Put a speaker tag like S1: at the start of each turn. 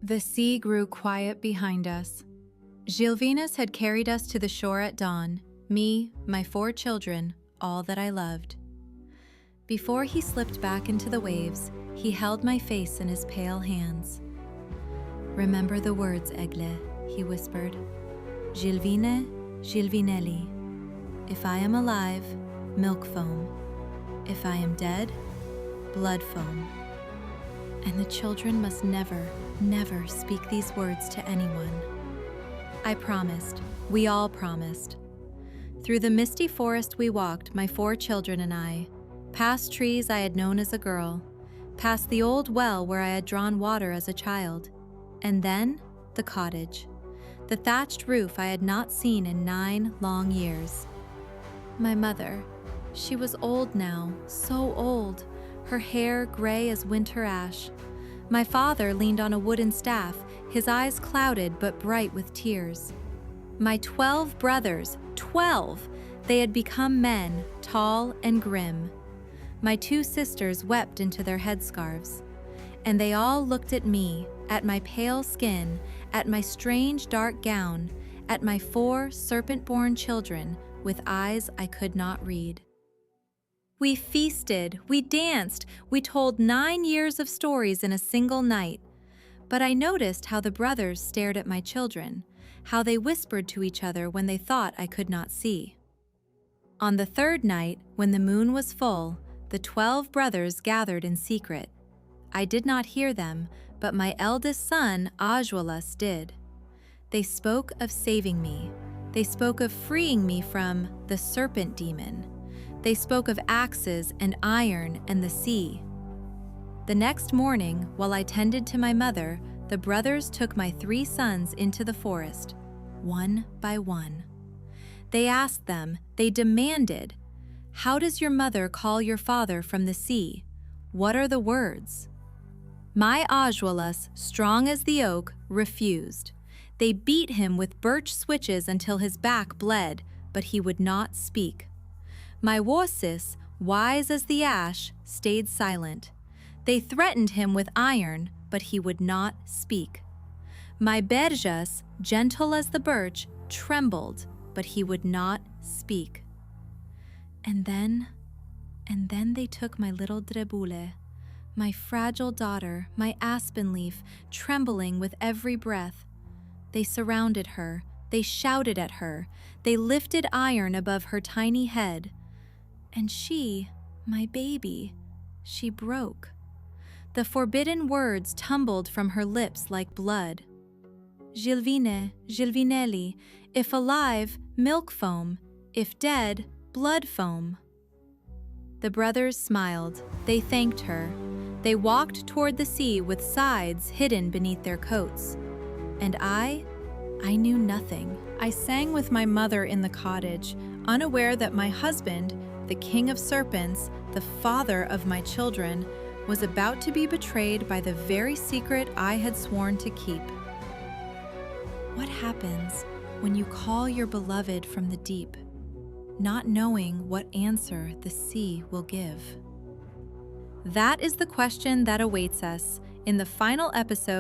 S1: The sea grew quiet behind us. Gilvinus had carried us to the shore at dawn, me, my 4 children, all that I loved. Before he slipped back into the waves, he held my face in his pale hands. "Remember the words, Eglė," he whispered. "Gilvine, Gilvinelli. If I am alive, milk foam. If I am dead, blood foam." And the children must never, never speak these words to anyone. I promised. We all promised. Through the misty forest we walked, my 4 children and I, past trees I had known as a girl, past the old well where I had drawn water as a child, and then the cottage, the thatched roof I had not seen in 9 long years. My mother, she was old now, so old, her hair gray as winter ash. My father leaned on a wooden staff, his eyes clouded but bright with tears. My 12 brothers, 12! They had become men, tall and grim. My 2 sisters wept into their headscarves. And they all looked at me, at my pale skin, at my strange dark gown, at my 4 serpent-born children with eyes I could not read. We feasted, we danced, we told 9 years of stories in a single night. But I noticed how the brothers stared at my children, how they whispered to each other when they thought I could not see. On the 3rd night, when the moon was full, the 12 brothers gathered in secret. I did not hear them, but my eldest son, Ajualus, did. They spoke of saving me. They spoke of freeing me from the serpent demon. They spoke of axes and iron and the sea. The next morning, while I tended to my mother, the brothers took my 3 sons into the forest, one by one. They asked them, they demanded, "How does your mother call your father from the sea? What are the words?" My Ajualus, strong as the oak, refused. They beat him with birch switches until his back bled, but he would not speak. My Wosis, wise as the ash, stayed silent. They threatened him with iron, but he would not speak. My Berjas, gentle as the birch, trembled, but he would not speak. And then they took my little Drebulė, my fragile daughter, my aspen leaf, trembling with every breath. They surrounded her, they shouted at her, they lifted iron above her tiny head. And she, my baby, she broke. The forbidden words tumbled from her lips like blood. Gilvine, Gilvinelli, if alive, milk foam, if dead, blood foam. The brothers smiled, they thanked her. They walked toward the sea with sides hidden beneath their coats. And I knew nothing. I sang with my mother in the cottage, unaware that my husband, the king of serpents, the father of my children, was about to be betrayed by the very secret I had sworn to keep. What happens when you call your beloved from the deep, not knowing what answer the sea will give? That is the question that awaits us in the final episode